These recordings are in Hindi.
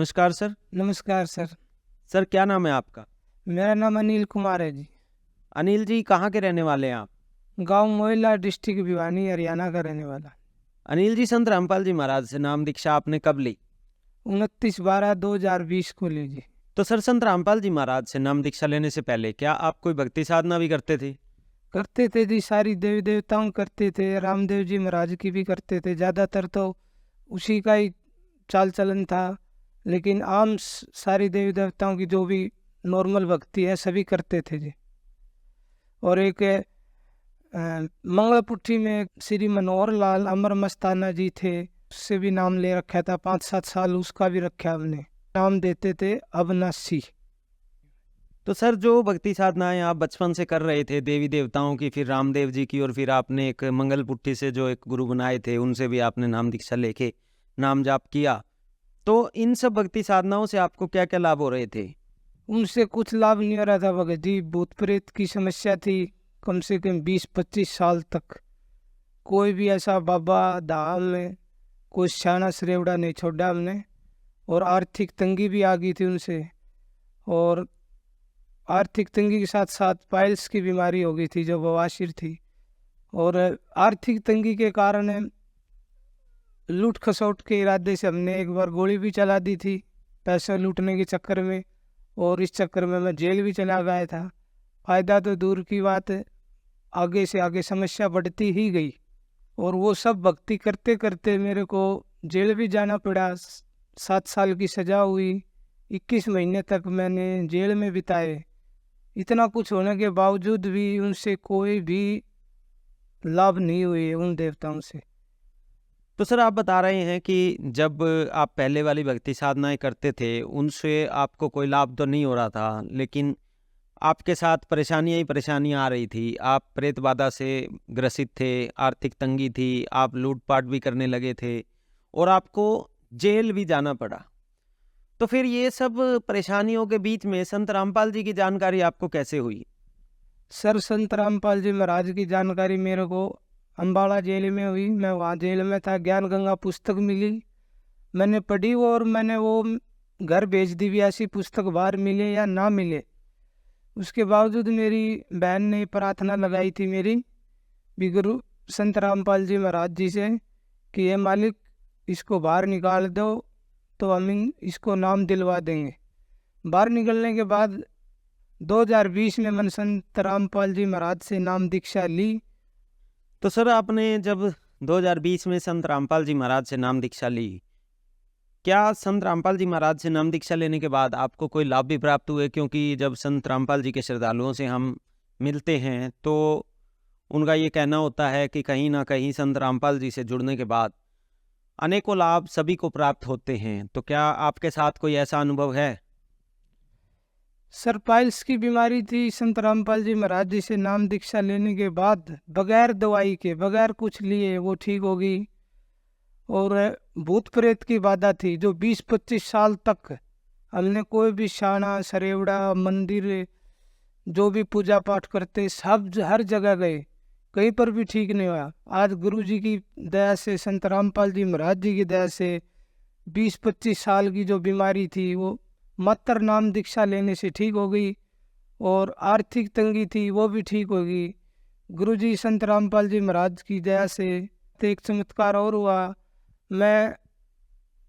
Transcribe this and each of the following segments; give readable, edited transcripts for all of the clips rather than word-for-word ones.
नमस्कार सर। नमस्कार सर। सर क्या नाम है आपका? मेरा नाम अनिल कुमार है जी। अनिल जी कहाँ के रहने वाले हैं आप? गांव मोइला, डिस्ट्रिक्ट भिवानी, हरियाणा का रहने वाला। अनिल जी, संत रामपाल जी महाराज से नाम दीक्षा आपने कब ली? 29/12/2020 को ली जी। तो सर, संत रामपाल जी महाराज से नाम दीक्षा लेने से पहले क्या आप कोई भक्ति साधना भी करते थे? करते थे जी, सारी देवी देवताओं करते थे, रामदेव जी महाराज की भी करते थे। ज़्यादातर तो उसी का ही चाल चलन था। लेकिन आम सारी देवी देवताओं की जो भी नॉर्मल भक्ति है सभी करते थे जी। और एक मंगलपुट्ठी में श्री मनोहर लाल अमर मस्ताना जी थे, उससे भी नाम ले रखा था। 5-7 साल उसका भी रखा हमने। नाम देते थे अविनाशी। तो सर, जो भक्ति साधनाएं आप बचपन से कर रहे थे, देवी देवताओं की, फिर रामदेव जी की, और फिर आपने एक मंगल पुट्ठी से जो एक गुरु बनाए थे उनसे भी आपने नाम दीक्षा लेके नाम जाप किया, तो इन सब भक्ति साधनाओं से आपको क्या क्या लाभ हो रहे थे? उनसे कुछ लाभ नहीं हो रहा था भगत जी। भूत प्रेत की समस्या थी कम से कम 20-25 साल तक। कोई भी ऐसा बाबा धाम में कोई शाना सरेवड़ा नहीं छोड़ा हमने। और आर्थिक तंगी भी आ गई थी उनसे। और आर्थिक तंगी के साथ साथ पाइल्स की बीमारी हो गई थी जो बवासीर थी। और आर्थिक तंगी के कारण लूट खसोट के इरादे से हमने एक बार गोली भी चला दी थी, पैसे लूटने के चक्कर में। और इस चक्कर में मैं जेल भी चला गया था। फ़ायदा तो दूर की बात है, आगे से आगे समस्या बढ़ती ही गई। और वो सब भक्ति करते करते मेरे को जेल भी जाना पड़ा। 7 साल की सज़ा हुई। 21 महीने तक मैंने जेल में बिताए। इतना कुछ होने के बावजूद भी उनसे कोई भी लाभ नहीं हुए उन देवताओं से। तो सर, आप बता रहे हैं कि जब आप पहले वाली भक्ति साधनाएं करते थे उनसे आपको कोई लाभ तो नहीं हो रहा था, लेकिन आपके साथ परेशानियां ही परेशानियां आ रही थी। आप प्रेत बाधा से ग्रसित थे, आर्थिक तंगी थी, आप लूटपाट भी करने लगे थे और आपको जेल भी जाना पड़ा। तो फिर ये सब परेशानियों के बीच में संत रामपाल जी की जानकारी आपको कैसे हुई? सर, संत रामपाल जी महाराज की जानकारी मेरे को अम्बाड़ा जेल में हुई। मैं वहाँ जेल में था, ज्ञान गंगा पुस्तक मिली, मैंने पढ़ी और मैंने वो घर भेज दी भी। ऐसी पुस्तक बाहर मिले या ना मिले, उसके बावजूद मेरी बहन ने प्रार्थना लगाई थी मेरी भी गुरु संत रामपाल जी महाराज जी से कि ये मालिक इसको बाहर निकाल दो तो हम इसको नाम दिलवा देंगे। बाहर निकलने के बाद 2020 में मैंने संत रामपाल जी महाराज से नाम दीक्षा ली। तो सर, आपने जब 2020 में संत रामपाल जी महाराज से नाम दीक्षा ली, क्या संत रामपाल जी महाराज से नाम दीक्षा लेने के बाद आपको कोई लाभ भी प्राप्त हुए? क्योंकि जब संत रामपाल जी के श्रद्धालुओं से हम मिलते हैं तो उनका ये कहना होता है कि कहीं ना कहीं संत रामपाल जी से जुड़ने के बाद अनेकों लाभ सभी को प्राप्त होते हैं। तो क्या आपके साथ कोई ऐसा अनुभव है? सर, पाइल्स की बीमारी थी। संत रामपाल जी महाराज जी से नाम दीक्षा लेने के बाद बगैर दवाई के, बगैर कुछ लिए वो ठीक हो गई। और भूत प्रेत की बाधा थी जो 20-25 साल तक हमने कोई भी शाना सरेवड़ा मंदिर जो भी पूजा पाठ करते सब हर जगह गए, कहीं पर भी ठीक नहीं हुआ। आज गुरु जी की दया से, संत रामपाल जी महाराज जी की दया से 20-25 साल की जो बीमारी थी वो मात्र नाम दीक्षा लेने से ठीक हो गई। और आर्थिक तंगी थी वो भी ठीक हो गई गुरु जी संत रामपाल जी महाराज की दया से। तो एक चमत्कार और हुआ। मैं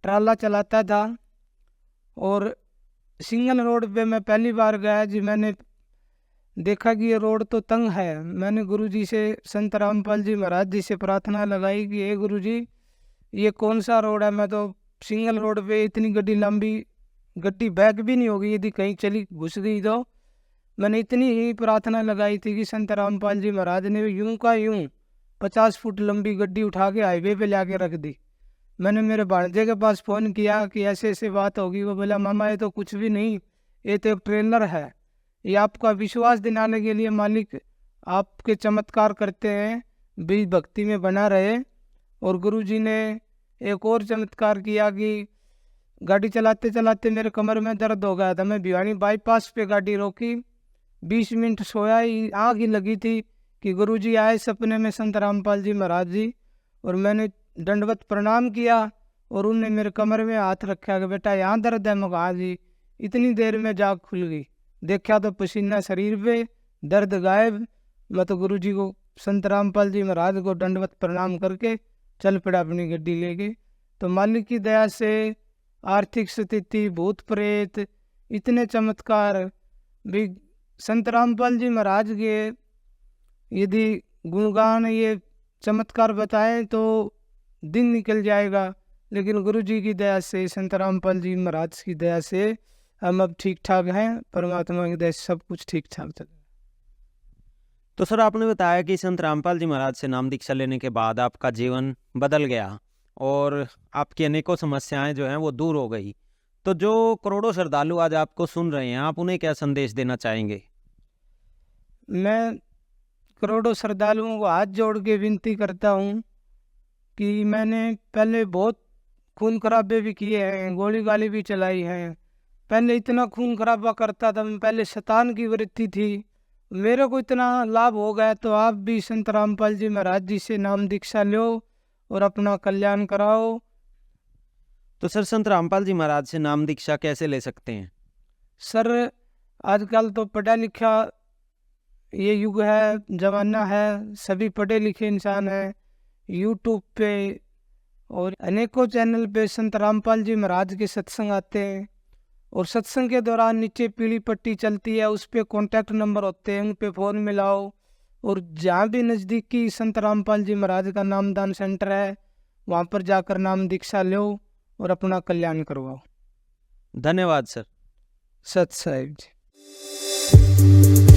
ट्राला चलाता था और सिंगल रोड पे मैं पहली बार गया जी। मैंने देखा कि ये रोड तो तंग है। मैंने गुरु जी से, संत रामपाल जी महाराज जी से प्रार्थना लगाई कि हे गुरु जी, ये कौन सा रोड है? मैं तो सिंगल रोड पे, इतनी गड्डी लंबी गड्डी बैक भी नहीं होगी, यदि कहीं चली घुस गई तो। मैंने इतनी ही प्रार्थना लगाई थी कि संत रामपाल जी महाराज ने यूं का यूं 50 फुट लंबी गड्डी उठा के हाईवे पे ला के रख दी। मैंने मेरे भांजे के पास फ़ोन किया कि ऐसे ऐसे बात होगी। वो बोला मामा ये तो कुछ भी नहीं, ये तो एक ट्रेलर है। ये आपका विश्वास दिलाने के लिए मालिक आपके चमत्कार करते हैं, भी भक्ति में बना रहे। और गुरु जी ने एक और चमत्कार किया कि गाड़ी चलाते चलाते मेरे कमर में दर्द हो गया था। मैं भिवानी बाईपास पे गाड़ी रोकी, 20 मिनट सोया ही, आँख ही लगी थी कि गुरु जी आए सपने में, संत रामपाल जी महाराज जी। और मैंने दंडवत प्रणाम किया और उनने मेरे कमर में हाथ रखा कि बेटा यहाँ दर्द है। मैं कहा जी। इतनी देर में जाग खुल गई, देखा तो पसीना शरीर पे, दर्द गायब। मैं तो गुरु जी को, संत रामपाल जी महाराज को दंडवत प्रणाम करके चल पड़ा अपनी गड्डी लेके। तो मालिक की दया से आर्थिक स्थिति, भूत प्रेत, इतने चमत्कार भी संत रामपाल जी महाराज के यदि गुणगान, ये चमत्कार बताएं तो दिन निकल जाएगा। लेकिन गुरु जी की दया से, संत रामपाल जी महाराज की दया से हम अब ठीक ठाक हैं। परमात्मा की दया से सब कुछ ठीक ठाक चल रहा है। तो सर आपने बताया कि संत रामपाल जी महाराज से नाम दीक्षा लेने के बाद आपका जीवन बदल गया और आपकी अनेकों समस्याएं जो हैं वो दूर हो गई। तो जो करोड़ों श्रद्धालु आज आपको सुन रहे हैं, आप उन्हें क्या संदेश देना चाहेंगे? मैं करोड़ों श्रद्धालुओं को हाथ जोड़ के विनती करता हूँ कि मैंने पहले बहुत खून खराबे भी किए हैं, गोली गाली भी चलाई है। पहले इतना खून खराबा करता था, मैं पहले शैतान की वृत्ति थी। मेरे को इतना लाभ हो गया तो आप भी संत रामपाल जी महाराज जी से नाम दीक्षा लो और अपना कल्याण कराओ। तो सर संत रामपाल जी महाराज से नाम दीक्षा कैसे ले सकते हैं? सर आजकल तो पढ़ा लिखा ये युग है, जमाना है, सभी पढ़े लिखे इंसान हैं। यूट्यूब पे और अनेकों चैनल पे संत रामपाल जी महाराज के सत्संग आते हैं और सत्संग के दौरान नीचे पीली पट्टी चलती है, उस पे कॉन्टैक्ट नंबर होते हैं, उन पे फ़ोन मिलाओ। और जहाँ भी नज़दीकी संत रामपाल जी महाराज का नामदान सेंटर है वहाँ पर जाकर नाम दीक्षा लो और अपना कल्याण करवाओ। धन्यवाद सर। सत साहिब जी।